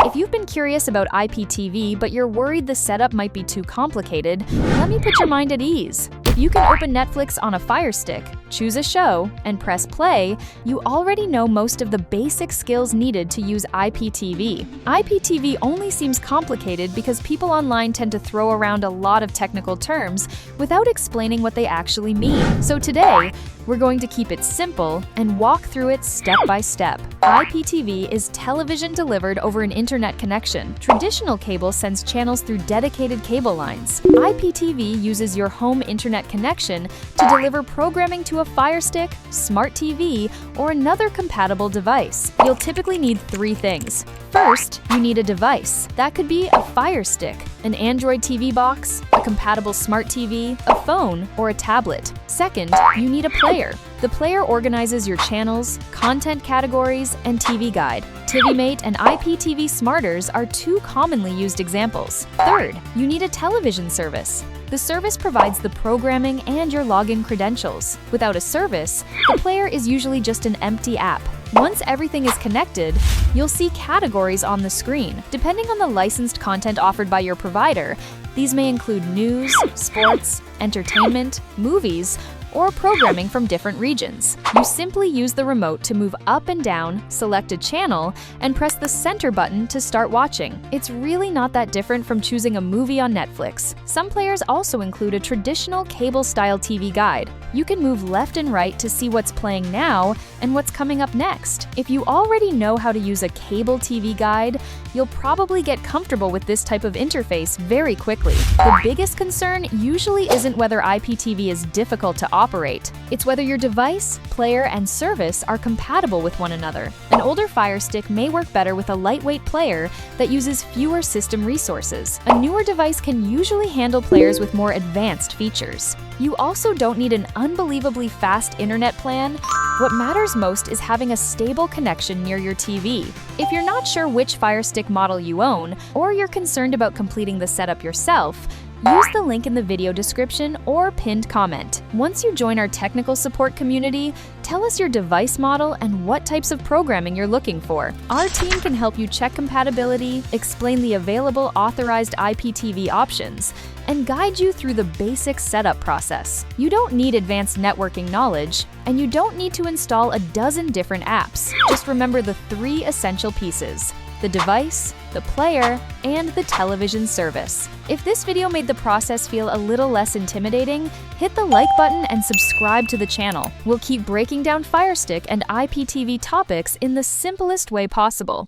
If you've been curious about IPTV but you're worried the setup might be too complicated, let me put your mind at ease. If you can open Netflix on a Firestick, choose a show, and press play, you already know most of the basic skills needed to use IPTV. IPTV only seems complicated because people online tend to throw around a lot of technical terms without explaining what they actually mean. So today, we're going to keep it simple and walk through it step by step. IPTV is television delivered over an internet connection. Traditional cable sends channels through dedicated cable lines. IPTV uses your home internet connection to deliver programming to a Firestick, smart TV, or another compatible device. You'll typically need three things. First, you need a device. That could be a Firestick, an Android TV box, a compatible smart TV, a phone, or a tablet. Second, you need a player. The player organizes your channels, content categories, and TV guide. TVMate and IPTV Smarters are two commonly used examples. Third, you need a television service. The service provides the programming and your login credentials. Without a service, the player is usually just an empty app. Once everything is connected, you'll see categories on the screen. Depending on the licensed content offered by your provider, these may include news, sports, entertainment, movies, or programming from different regions. You simply use the remote to move up and down, select a channel, and press the center button to start watching. It's really not that different from choosing a movie on Netflix. Some players also include a traditional cable-style TV guide. You can move left and right to see what's playing now and what's coming up next. If you already know how to use a cable TV guide, you'll probably get comfortable with this type of interface very quickly. The biggest concern usually isn't whether IPTV is difficult to operate. It's whether your device, player, and service are compatible with one another. An older Firestick may work better with a lightweight player that uses fewer system resources. A newer device can usually handle players with more advanced features. You also don't need an unbelievably fast internet plan. What matters most is having a stable connection near your TV. If you're not sure which Firestick model you own, or you're concerned about completing the setup yourself, use the link in the video description or pinned comment. Once you join our technical support community, tell us your device model and what types of programming you're looking for. Our team can help you check compatibility, explain the available authorized IPTV options, and guide you through the basic setup process. You don't need advanced networking knowledge, and you don't need to install a dozen different apps. Just remember the three essential pieces: the device, the player, and the television service. If this video made the process feel a little less intimidating, hit the like button and subscribe to the channel. We'll keep breaking down Firestick and IPTV topics in the simplest way possible.